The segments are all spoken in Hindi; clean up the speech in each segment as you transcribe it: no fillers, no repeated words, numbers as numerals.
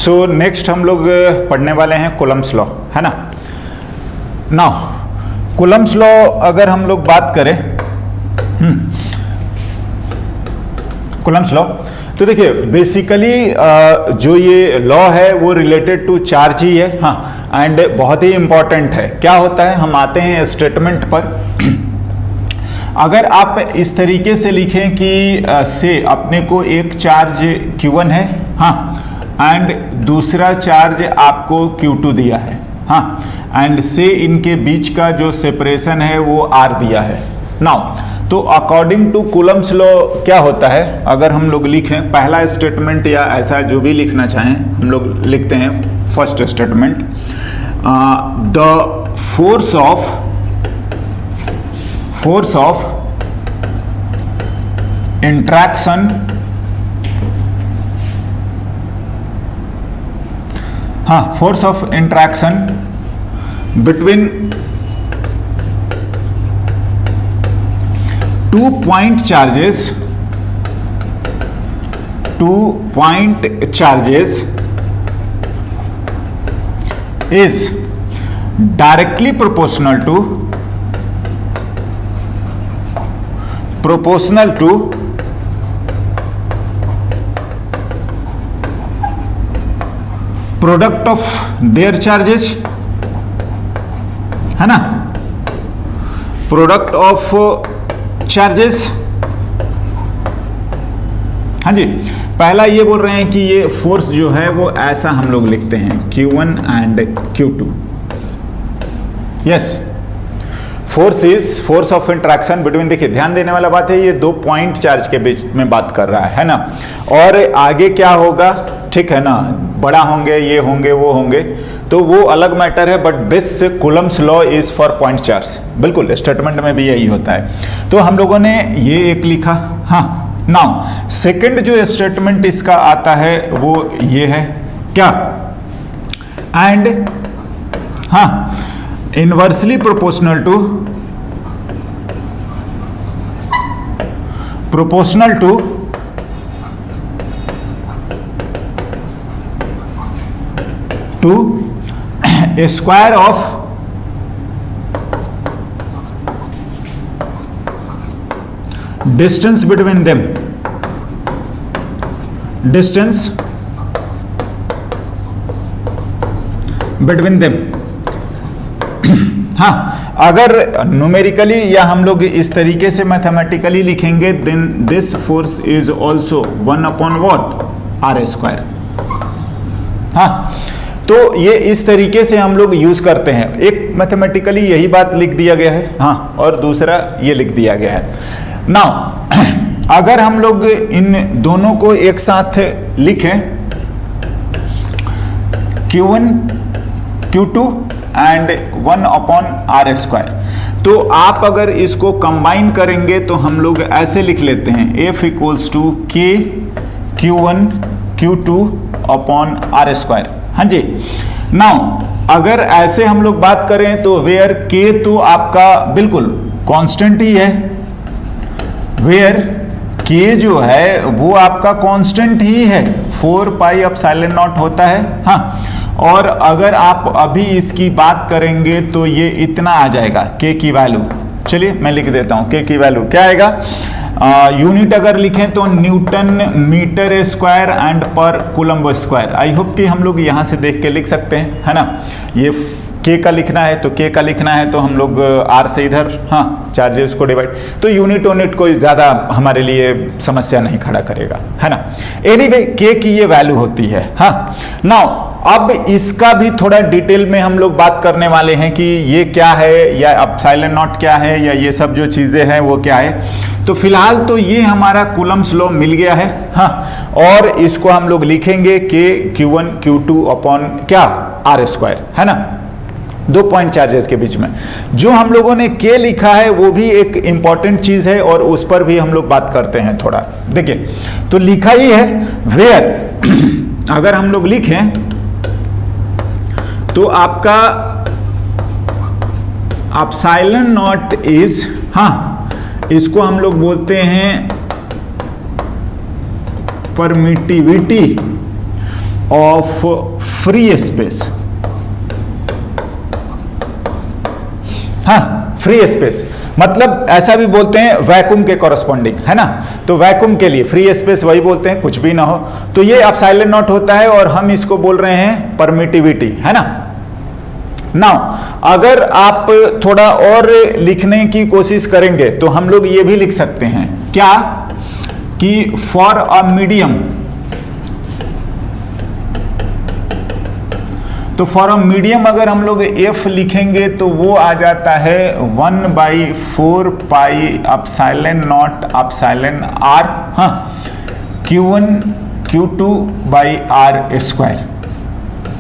सो नेक्स्ट हम लोग पढ़ने वाले हैं कूलम्ब्स लॉ, है ना। नाउ कूलम्ब्स लॉ अगर हम लोग बात करें कूलम्ब्स लॉ, तो देखिए बेसिकली जो ये लॉ है वो रिलेटेड टू चार्ज ही है, हाँ, एंड बहुत ही इंपॉर्टेंट है। क्या होता है, हम आते हैं स्टेटमेंट पर। अगर आप इस तरीके से लिखें कि से अपने को एक चार्ज Q1 है, हाँ, एंड दूसरा चार्ज आपको Q2 दिया है, हाँ, एंड से इनके बीच का जो सेपरेशन है वो R दिया है। नाउ तो अकॉर्डिंग टू कूलम्ब्स लॉ क्या होता है, अगर हम लोग लिखें पहला स्टेटमेंट या ऐसा जो भी लिखना चाहें, हम लोग लिखते हैं first statement, the force of interaction, हाँ, force of interaction between two point charges is directly proportional to product of their charges, है ना, प्रोडक्ट ऑफ चार्जेस। हाँ जी, पहला ये बोल रहे हैं कि ये फोर्स जो है वो ऐसा हम लोग लिखते हैं Q1 and Q2। Yes, force is force of interaction between, देखिए ध्यान देने वाला बात है, ये दो पॉइंट चार्ज के बीच में बात कर रहा है ना। और आगे क्या होगा, ठीक है ना, बड़ा होंगे, ये होंगे, वो होंगे, तो वो अलग मैटर है, but base Coulomb's law is for point charge. बिल्कुल, स्टेटमेंट में भी यही होता है। तो हम लोगों ने ये एक लिखा, हाँ। नाउ सेकंड जो स्टेटमेंट इसका आता है वो ये है, क्या, एंड हाँ, inversely proportional to a square of distance between them, हाँ, अगर न्यूमेरिकली या हम लोग इस तरीके से मैथमेटिकली लिखेंगे, then this force is also 1/what R²। हाँ, तो ये इस तरीके से हम लोग यूज करते हैं। एक मैथमेटिकली यही बात लिख दिया गया है, हाँ, और दूसरा ये लिख दिया गया है। नाउ अगर हम लोग इन दोनों को एक साथ लिखें, Q1 Q2 एंड 1/R², तो आप अगर इसको कंबाइन करेंगे तो हम लोग ऐसे लिख लेते हैं, F = K Q1 Q2/R²। हाँ जी। नाउ अगर ऐसे हम लोग बात करें तो वेयर K तो आपका बिल्कुल कांस्टेंट ही है, वेयर K जो है वो आपका कांस्टेंट ही है, 4πε0 होता है, हाँ। और अगर आप अभी इसकी बात करेंगे तो ये इतना आ जाएगा K की वैल्यू। चलिए मैं लिख देता हूं, K की वैल्यू क्या आएगा, यूनिट अगर लिखें तो न्यूटन मीटर स्क्वायर एंड पर कूलम्ब स्क्वायर। आई होप कि हम लोग यहाँ से देख के लिख सकते हैं, है ना। ये K का लिखना है तो K का लिखना है तो हम लोग R से इधर, हाँ, चार्जेस को डिवाइड, तो यूनिट कोई ज़्यादा हमारे लिए समस्या नहीं खड़ा करेगा, है ना। एनीवे K की ये वैल्यू होती है, हाँ। नाउ अब इसका भी थोड़ा डिटेल में हम लोग बात करने वाले हैं कि ये क्या है, या ε0 क्या है, या ये सब जो चीज़ें हैं वो क्या है। तो फिलहाल तो ये हमारा कूलम्ब्स लॉ मिल गया है, हाँ, और इसको हम लोग लिखेंगे K Q1 Q2 क्या R², है ना, दो पॉइंट चार्जेस के बीच में। जो हम लोगों ने K लिखा है वो भी एक इंपॉर्टेंट चीज है और उस पर भी हम लोग बात करते हैं थोड़ा। देखिए तो लिखा ही है वेयर अगर हम लोग लिखें तो आपका ε0 इज, हाँ, इसको हम लोग बोलते हैं परमिटिविटी ऑफ फ्री स्पेस। हाँ, फ्री स्पेस मतलब ऐसा भी बोलते हैं वैक्यूम के कॉरस्पॉन्डिंग, है ना। तो वैक्यूम के लिए फ्री स्पेस वही बोलते हैं, कुछ भी ना हो। तो ये एप्सिलॉन नॉट होता है और हम इसको बोल रहे हैं परमिटिविटी, है ना। नाउ अगर आप थोड़ा और लिखने की कोशिश करेंगे तो हम लोग ये भी लिख सकते हैं क्या कि फॉर अ मीडियम, तो फॉर अ मीडियम अगर हम लोग एफ लिखेंगे तो वो आ जाता है 1/4 pi epsilon naught epsilon R, हाँ, Q1 Q2 by are square.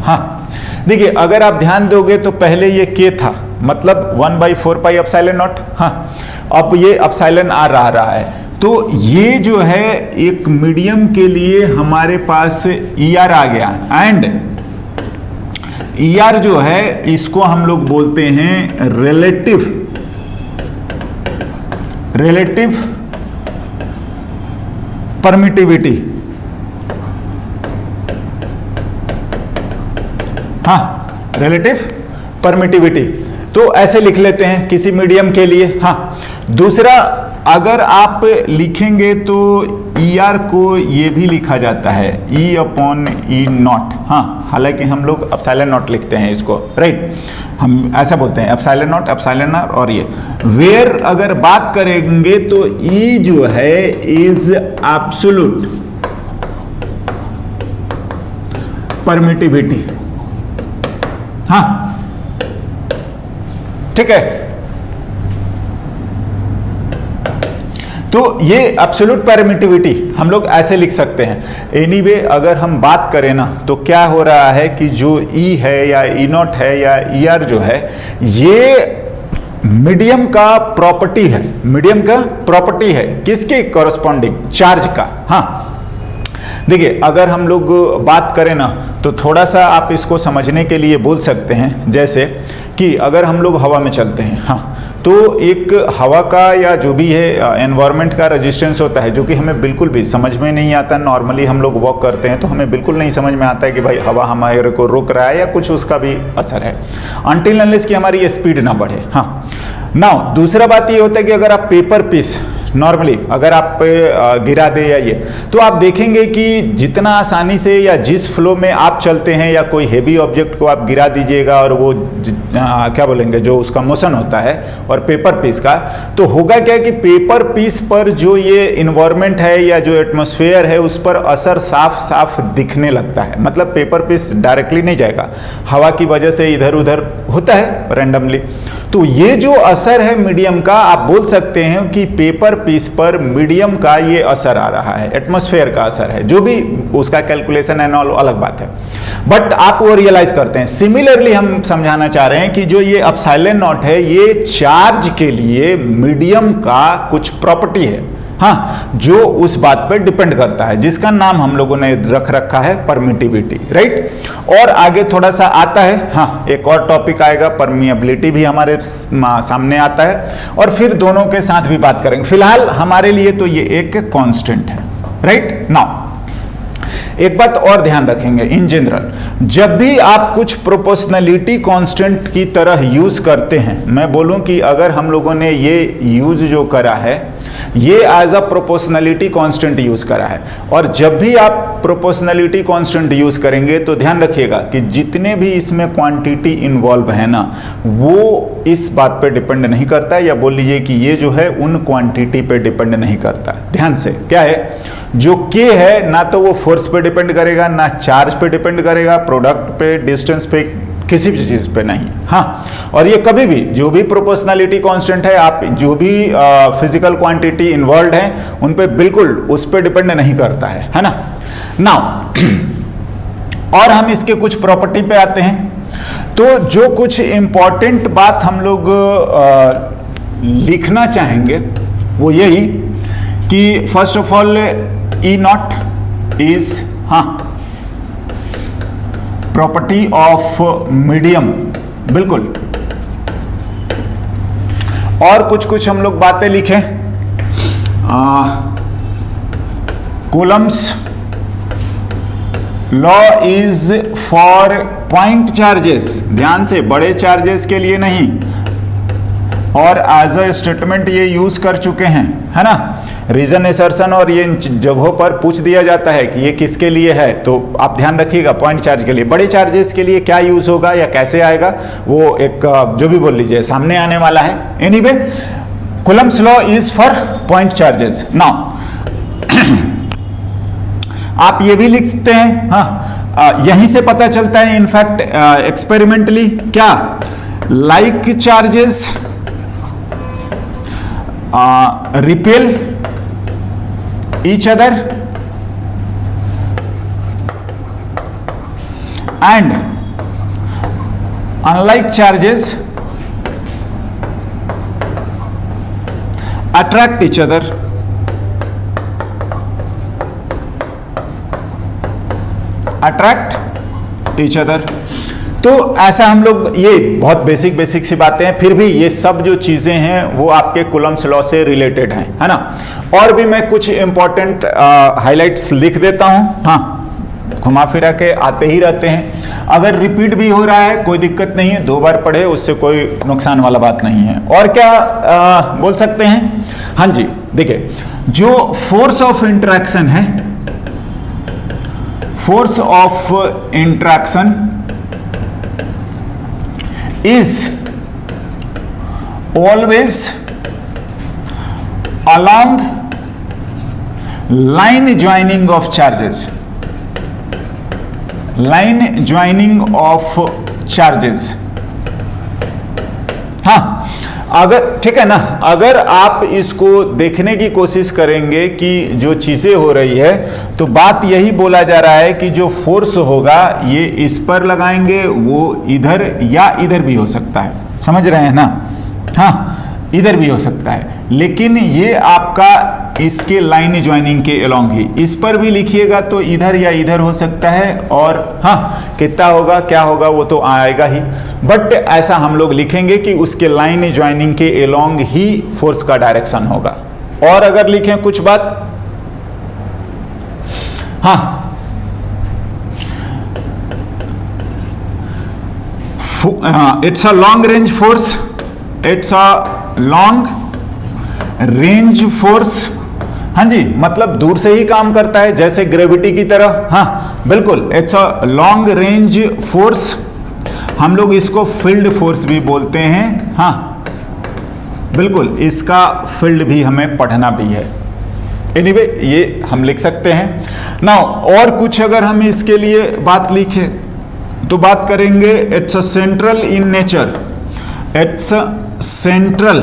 हाँ देखिए, अगर आप ध्यान दोगे तो पहले ये के था, मतलब 1/4 पाई एप्सिलॉन नॉट, हाँ, अब ये एप्सिलॉन आर आ रहा है। तो ये जो है एक मीडियम के लिए हमारे पास ई आर आ गया, एंड ई आर जो है इसको हम लोग बोलते हैं रिलेटिव परमिटिविटी। हाँ, रिलेटिव परमिटिविटी, तो ऐसे लिख लेते हैं किसी मीडियम के लिए। हाँ, दूसरा अगर आप लिखेंगे तो ई आर को ये भी लिखा जाता है ई अपॉन ई नॉट। हाँ, हालांकि हम लोग एप्सिलॉन नॉट लिखते हैं इसको, राइट, हम ऐसा बोलते हैं एप्सिलॉन नॉट, एप्सिलॉन आर और ये। वेयर अगर बात करेंगे तो ई जो है इज एब्सोल्यूट परमिटिविटी। हाँ ठीक है, तो ये एब्सोल्यूट परमिटिविटी हम लोग ऐसे लिख सकते हैं। एनीवे अगर हम बात करें ना तो क्या हो रहा है कि जो ई है या ई नॉट है या ई आर जो है ये मीडियम का प्रॉपर्टी है, मीडियम का प्रॉपर्टी है किसके कॉरस्पॉन्डिंग, चार्ज का। हाँ देखिए, अगर हम लोग बात करें ना तो थोड़ा सा आप इसको समझने के लिए बोल सकते हैं, जैसे कि अगर हम लोग हवा में चलते हैं, हाँ, तो एक हवा का या जो भी है एनवायरनमेंट का रेजिस्टेंस होता है जो कि हमें बिल्कुल भी समझ में नहीं आता। नॉर्मली हम लोग वॉक करते हैं तो हमें बिल्कुल नहीं समझ में आता है कि भाई हवा हमारे को रोक रहा है या कुछ उसका भी असर है, अनटिल अनलेस कि हमारी ये स्पीड ना बढ़े। हाँ, नाउ दूसरा बात ये होता है कि अगर आप पेपर पीस नॉर्मली अगर आप गिरा दे या ये, तो आप देखेंगे कि जितना आसानी से या जिस फ्लो में आप चलते हैं या कोई हेवी ऑब्जेक्ट को आप गिरा दीजिएगा और वो क्या बोलेंगे जो उसका मोशन होता है और पेपर पीस का, तो होगा क्या कि पेपर पीस पर जो ये इन्वायरमेंट है या जो एटमॉस्फेयर है उस पर असर साफ साफ दिखने लगता है। मतलब पेपर पीस डायरेक्टली नहीं जाएगा, हवा की वजह से इधर उधर होता है रैंडमली। तो ये जो असर है मीडियम का, आप बोल सकते हैं कि पेपर पीस पर मीडियम का ये असर आ रहा है, एटमॉस्फेयर का असर है, जो भी उसका कैलकुलेशन एंड ऑल अलग बात है, बट आप वो रियलाइज करते हैं। सिमिलरली हम समझाना चाह रहे हैं कि जो ये एप्सिलॉन नॉट है ये चार्ज के लिए मीडियम का कुछ प्रॉपर्टी है, हाँ, जो उस बात पर डिपेंड करता है जिसका नाम हम लोगों ने रख रखा है परमिटिविटी, राइट। और आगे थोड़ा सा आता है, हाँ, एक और टॉपिक आएगा, परमिएबिलिटी भी हमारे सामने आता है और फिर दोनों के साथ भी बात करेंगे। फिलहाल हमारे लिए तो ये एक कांस्टेंट है, राइट। नाउ एक बात और ध्यान रखेंगे, इन जनरल जब भी आप कुछ प्रोपोर्शनलिटी कांस्टेंट की तरह यूज करते हैं, मैं बोलूं कि अगर हम लोगों ने ये यूज जो करा है ये as a proportionality constant use करा है, और जब भी आप प्रोपोर्शनलिटी कांस्टेंट यूज करेंगे तो ध्यान रखिएगा कि जितने भी इसमें क्वांटिटी इन्वॉल्व है ना, वो इस बात पे डिपेंड नहीं करता है, या बोल लीजिए कि ये जो है उन क्वांटिटी पे डिपेंड नहीं करता। ध्यान से, क्या है, जो के है ना तो वो फोर्स पे डिपेंड करेगा, ना चार्ज पे डिपेंड करेगा, प्रोडक्ट पे, डिस्टेंस पे, किसी भी चीज पे नहीं। हाँ, और ये कभी भी जो भी प्रोपोर्शनलिटी कांस्टेंट है, आप जो भी फिजिकल क्वांटिटी इन्वॉल्व है उन पे बिल्कुल उस पे डिपेंड नहीं करता है ना। नाउ और हम इसके कुछ प्रॉपर्टी पे आते हैं। तो जो कुछ इंपॉर्टेंट बात हम लोग लिखना चाहेंगे वो यही कि first of all E not is, हाँ, प्रॉपर्टी ऑफ मीडियम, बिल्कुल। और कुछ हम लोग बातें लिखें, Coulomb's law is for point charges, ध्यान से, बड़े चार्जेस के लिए नहीं, और एज अ स्टेटमेंट ये यूज कर चुके हैं, है ना। रीजन असर्शन और ये इन जगहों पर पूछ दिया जाता है कि ये किसके लिए है, तो आप ध्यान रखिएगा पॉइंट चार्ज के लिए। बड़े चार्जेस के लिए क्या यूज होगा या कैसे आएगा वो एक जो भी बोल लीजिए सामने आने वाला है। Anyway, Coulomb's law is for point charges. Now आप ये भी लिख सकते हैं, हाँ, यहीं से पता चलता है इनफैक्ट एक्सपेरिमेंटली, क्या, like charges repel each other and unlike charges attract each other. Attract each other. तो ऐसा हम लोग, ये बहुत बेसिक सी बातें हैं, फिर भी ये सब जो चीजें हैं वो आपके कूलम्ब्स लॉ से रिलेटेड हैं, है ना। और भी मैं कुछ इंपॉर्टेंट हाइलाइट्स लिख देता हूं, हाँ, घुमा फिरा के आते ही रहते हैं। अगर रिपीट भी हो रहा है कोई दिक्कत नहीं है, 2 बार पढ़े उससे कोई नुकसान वाला बात नहीं है। और क्या बोल सकते हैं, हाँ जी, देखिए, जो फोर्स ऑफ इंटरेक्शन है, force of interaction is always along line joining of charges. Line joining of charges. हाँ, अगर ठीक है ना, अगर आप इसको देखने की कोशिश करेंगे कि जो चीजें हो रही है, तो बात यही बोला जा रहा है कि जो फोर्स होगा ये इस पर लगाएंगे, वो इधर या इधर भी हो सकता है, समझ रहे हैं ना, हाँ, इधर भी हो सकता है, लेकिन ये आपका इसके लाइन ज्वाइनिंग के अलोंग ही, इस पर भी लिखिएगा तो इधर या इधर हो सकता है, और हाँ, कितना होगा क्या होगा वो तो आएगा ही, बट ऐसा हम लोग लिखेंगे कि उसके लाइन ज्वाइनिंग के अलोंग ही फोर्स का डायरेक्शन होगा। और अगर लिखें कुछ बात, हाँ, it's a long range force, it's a long range force, हाँ जी, मतलब दूर से ही काम करता है जैसे ग्रेविटी की तरह, हाँ बिल्कुल, it's a long range force. हम लोग इसको फील्ड फोर्स भी बोलते हैं, हाँ बिल्कुल, इसका फील्ड भी हमें पढ़ना भी है। एनीवे, ये हम लिख सकते हैं। नाउ और कुछ अगर हम इसके लिए बात लिखें तो बात करेंगे, it's a central in nature, it's central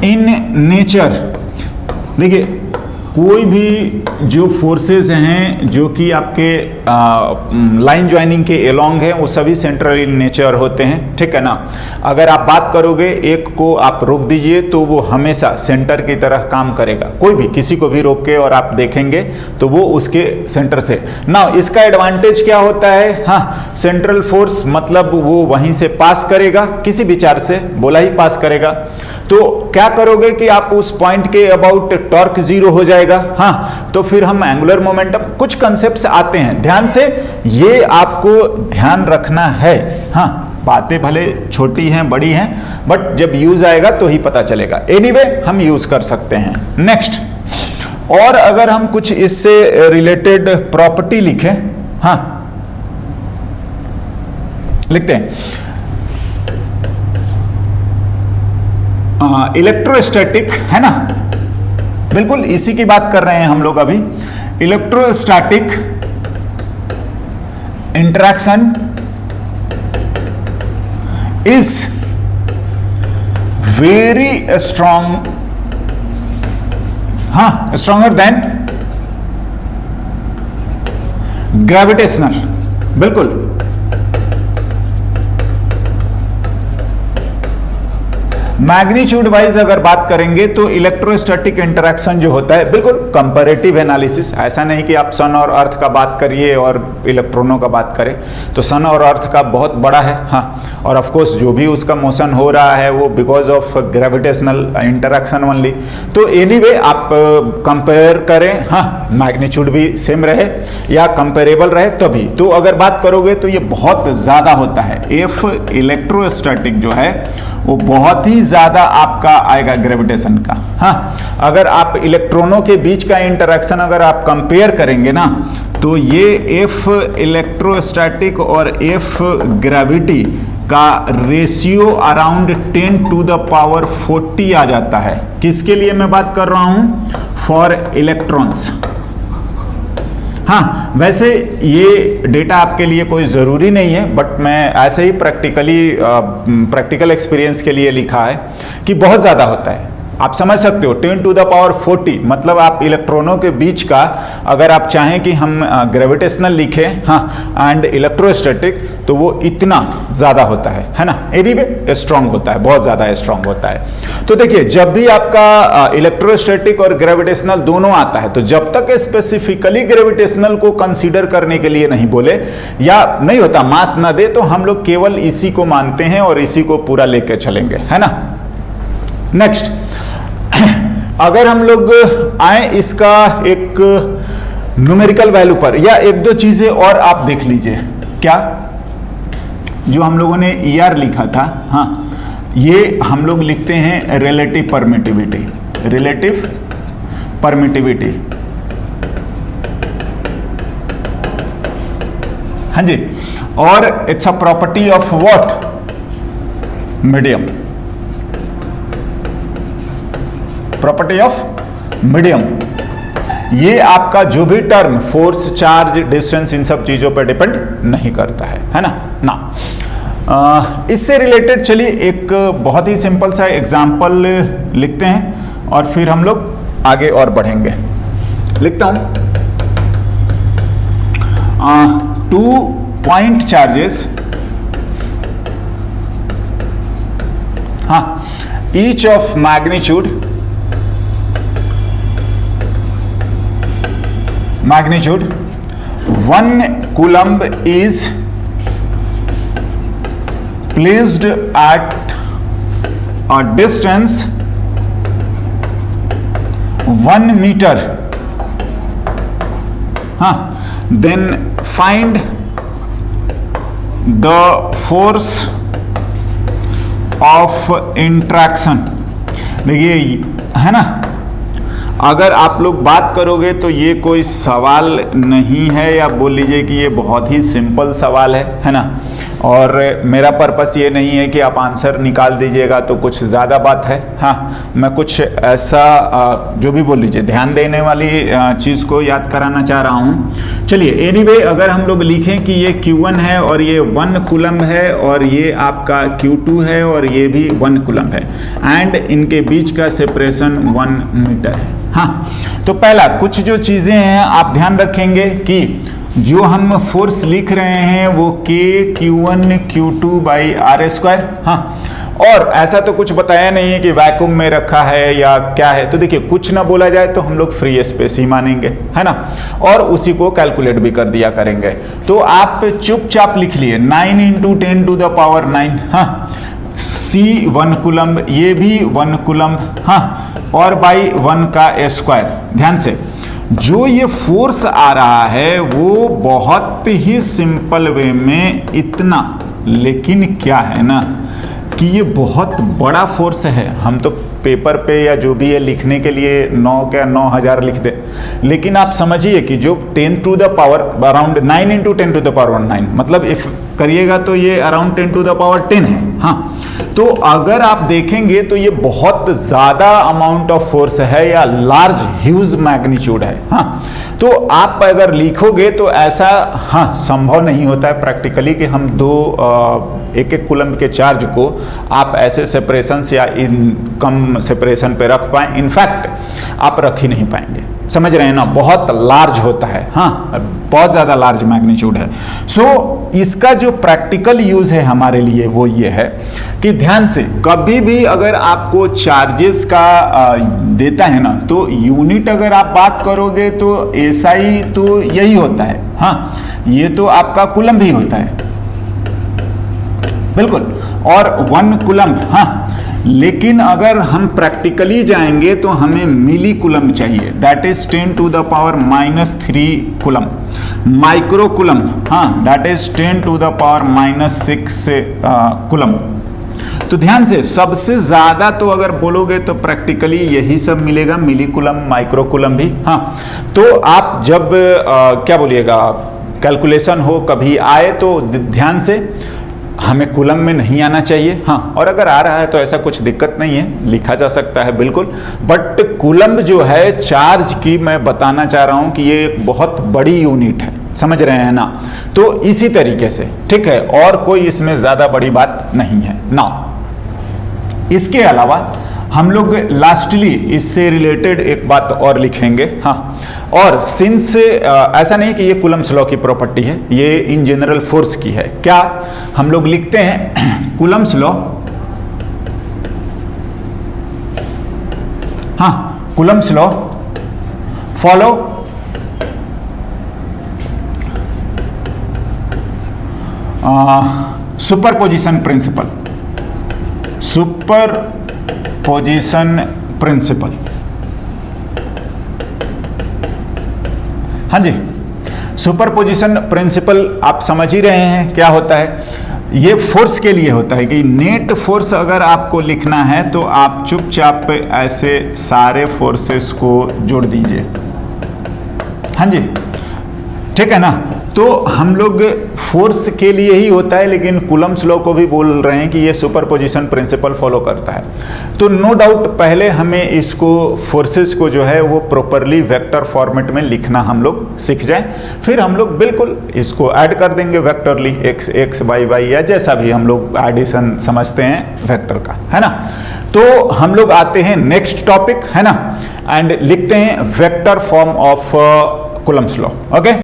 in nature. देखिए, कोई भी जो फोर्सेस हैं जो कि आपके लाइन ज्वाइनिंग के अलोंग हैं, वो सभी सेंट्रल इन नेचर होते हैं, ठीक है ना। अगर आप बात करोगे, एक को आप रोक दीजिए तो वो हमेशा सेंटर की तरह काम करेगा, कोई भी किसी को भी रोक के और आप देखेंगे तो वो उसके सेंटर से ना। इसका एडवांटेज क्या होता है, हाँ, सेंट्रल फोर्स मतलब वो वहीं से पास करेगा, किसी भी चार्ज से बोला ही पास करेगा, तो क्या करोगे कि आप उस पॉइंट के अबाउट टॉर्क जीरो हो जाएगा, हाँ, तो फिर हम एंगुलर मोमेंटम, कुछ कंसेप्ट्स आते हैं, ध्यान से ये आपको ध्यान रखना है, हाँ, बातें भले छोटी हैं बड़ी हैं, बट जब यूज आएगा तो ही पता चलेगा। एनीवे, हम यूज कर सकते हैं। नेक्स्ट, और अगर हम कुछ इससे रिलेटेड प्रॉपर्टी लिखें, हाँ लिखते हैं, इलेक्ट्रोस्टैटिक, है ना, बिल्कुल इसी की बात कर रहे हैं हम लोग अभी। Electrostatic interaction is very strong, हाँ, स्ट्रॉन्गर देन ग्रेविटेशनल, बिल्कुल मैग्नीट्यूड वाइज अगर बात करेंगे तो इलेक्ट्रोस्टैटिक इंटरेक्शन जो होता है, बिल्कुल कंपैरेटिव एनालिसिस, ऐसा नहीं कि आप सन और अर्थ का बात करिए और इलेक्ट्रॉनों का बात करें, तो सन और अर्थ का बहुत बड़ा है। हाँ, और ऑफ कोर्स जो भी उसका मोशन हो रहा है वो because of gravitational interaction only. तो एनीवे आप कंपेयर करें, हाँ मैग्नीट्यूड भी सेम रहे या कंपेरेबल रहे तभी। तो अगर बात करोगे तो ये बहुत ज्यादा होता है, एफ इलेक्ट्रोस्टैटिक जो है वो बहुत ही ज्यादा आपका आएगा ग्रेविटेशन का। हाँ, अगर आप इलेक्ट्रॉनों के बीच का इंटरेक्शन अगर आप कंपेयर करेंगे ना, तो ये एफ इलेक्ट्रोस्टैटिक और एफ ग्रेविटी का ratio around 10 to the power 40 आ जाता है। किसके लिए मैं बात कर रहा हूं? For electrons. हाँ, वैसे ये डेटा आपके लिए कोई ज़रूरी नहीं है, बट मैं ऐसे ही प्रैक्टिकल एक्सपीरियंस के लिए लिखा है कि बहुत ज़्यादा होता है। आप समझ सकते हो 10 to the power 40, मतलब आप इलेक्ट्रॉनों के बीच का अगर आप चाहें कि हम ग्रेविटेशनल लिखें, हाँ, एंड इलेक्ट्रोस्टैटिक, तो वो इतना ज़्यादा होता है ना। एनीवे स्ट्रांग होता है, बहुत ज़्यादा स्ट्रांग होता है। तो देखिए, जब भी आपका इलेक्ट्रोस्टैटिक और ग्रेविटेशनल दोनों आता है, तो जब तक स्पेसिफिकली ग्रेविटेशनल को कंसीडर करने के लिए नहीं बोले या नहीं होता, मास ना दे, तो हम लोग केवल इसी को मानते हैं और इसी को पूरा लेके चलेंगे, है ना। नेक्स्ट, अगर हम लोग आए इसका एक न्यूमेरिकल वैल्यू पर, या एक दो चीजें और आप देख लीजिए। क्या? जो हम लोगों ने ER लिखा था, हाँ, ये हम लोग लिखते हैं रिलेटिव परमिटिविटी, रिलेटिव परमिटिविटी। हाँ जी, और it's a property of what? Medium, property of medium. ये आपका जो भी टर्म फोर्स, चार्ज, डिस्टेंस, इन सब चीजों पर डिपेंड नहीं करता है ना। इससे रिलेटेड चलिए एक बहुत ही सिंपल सा एग्जांपल लिखते हैं और फिर हम लोग आगे और बढ़ेंगे। लिखता हूं, 2 पॉइंट चार्जेस, हाँ, each of magnitude 1 coulomb is placed at a distance 1 meter. Then find the force of interaction. देखिए, है ना, अगर आप लोग बात करोगे तो ये कोई सवाल नहीं है, या बोल लीजिए कि ये बहुत ही सिंपल सवाल है ना। और मेरा पर्पस ये नहीं है कि आप आंसर निकाल दीजिएगा तो कुछ ज़्यादा बात है। हाँ, मैं कुछ ऐसा जो भी बोल लीजिए ध्यान देने वाली चीज़ को याद कराना चाह रहा हूँ। चलिए, एनीवे अगर हम लोग लिखें कि ये Q1 है और ये 1 कूलम है और ये आपका Q2 है और ये भी 1 कूलम है, एंड इनके बीच का सेपरेशन 1 मीटर है। हाँ, तो पहला कुछ जो चीज़ें हैं आप ध्यान रखेंगे कि जो हम फोर्स लिख रहे हैं वो Q1 Q2 बाई R²। हाँ, और ऐसा तो कुछ बताया नहीं है कि वैक्यूम में रखा है या क्या है। तो देखिए, कुछ ना बोला जाए तो हम लोग फ्री स्पेस ही मानेंगे, है ना, और उसी को कैलकुलेट भी कर दिया करेंगे। तो आप चुपचाप लिख लिए 9 × 10 to the power 9। हाँ, C 1 कूलम, ये भी 1 कूलम, हाँ, और बाई 1 का स्क्वायर। ध्यान से, जो ये फोर्स आ रहा है वो बहुत ही सिंपल वे में इतना, लेकिन क्या है ना कि ये बहुत बड़ा फोर्स है। हम तो पेपर पे या जो भी है लिखने के लिए 9,000 लिख दे, लेकिन आप समझिए कि जो 10 to the power around 9 × 10 to the power 9, मतलब इफ करिएगा तो ये अराउंड 10 to the power 10 है। हाँ, तो अगर आप देखेंगे तो ये बहुत ज़्यादा अमाउंट ऑफ फोर्स है या लार्ज ह्यूज मैग्नीट्यूड है। हाँ, तो आप अगर लिखोगे तो ऐसा हाँ संभव नहीं होता है प्रैक्टिकली कि हम एक एक कूलम के चार्ज को आप ऐसे सेपरेशन या इन कम सेपरेशन पे रख पाएं। इनफैक्ट आप रख ही नहीं पाएंगे। समझ रहे हैं ना, बहुत लार्ज होता है, हाँ बहुत ज़्यादा लार्ज मैग्नीट्यूड है। सो इसका जो प्रैक्टिकल यूज़ है हमारे लिए वो ये है कि ध्यान से, कभी भी अगर आपको चार्जेस का देता है ना, तो यूनिट अगर आप बात करोगे तो एसआई तो यही होता है, हाँ ये तो आपका कूलम भी होता है, बिल्कुल, और 1 कूलम, हाँ लेकिन अगर हम प्रैक्टिकली जाएंगे तो हमें मिली कूलम चाहिए, that is 10 to the power -3 coulomb. Micro coulomb, हाँ that is 10 to the power -6 coulomb. तो ध्यान से, सबसे ज्यादा तो अगर बोलोगे तो प्रैक्टिकली यही सब मिलेगा, मिली कूलम, माइक्रो कूलम भी, हाँ। तो आप जब क्या बोलिएगा, कैलकुलेशन हो कभी आए तो ध्यान से, हमें कूलम में नहीं आना चाहिए, हाँ, और अगर आ रहा है तो ऐसा कुछ दिक्कत नहीं है, लिखा जा सकता है बिल्कुल, बट कूलम जो है चार्ज की, मैं बताना चाह रहा हूं कि ये एक बहुत बड़ी यूनिट है, समझ रहे हैं ना। तो इसी तरीके से, ठीक है, और कोई इसमें ज्यादा बड़ी बात नहीं है ना। इसके अलावा हम लोग लास्टली इससे रिलेटेड एक बात और लिखेंगे, हाँ, और सिंस ऐसा नहीं कि ये कूलम्स लॉ की प्रॉपर्टी है, ये इन जनरल फोर्स की है। क्या हम लोग लिखते हैं कूलम्स लॉ, हाँ Coulomb's law follow superposition principle, superposition principle, हाँ जी, सुपरपोजिशन प्रिंसिपल आप समझ ही रहे हैं क्या होता है। ये फोर्स के लिए होता है कि नेट फोर्स अगर आपको लिखना है तो आप चुपचाप ऐसे सारे फोर्सेस को जोड़ दीजिए, हाँ जी, ठीक है ना। तो हम लोग फोर्स के लिए ही होता है, लेकिन कूलम्स लॉ को भी बोल रहे हैं कि ये सुपरपोजिशन प्रिंसिपल फॉलो करता है। तो नो डाउट पहले हमें इसको, फोर्सेस को जो है वो प्रॉपरली वेक्टर फॉर्मेट में लिखना हम लोग सीख जाएं, फिर हम लोग बिल्कुल इसको ऐड कर देंगे vectorially, x x Y Y, या जैसा भी हम लोग एडिशन समझते हैं वेक्टर का, है ना। तो हम लोग आते हैं नेक्स्ट टॉपिक, है ना, एंड लिखते हैं vector form of Coulomb's law, okay.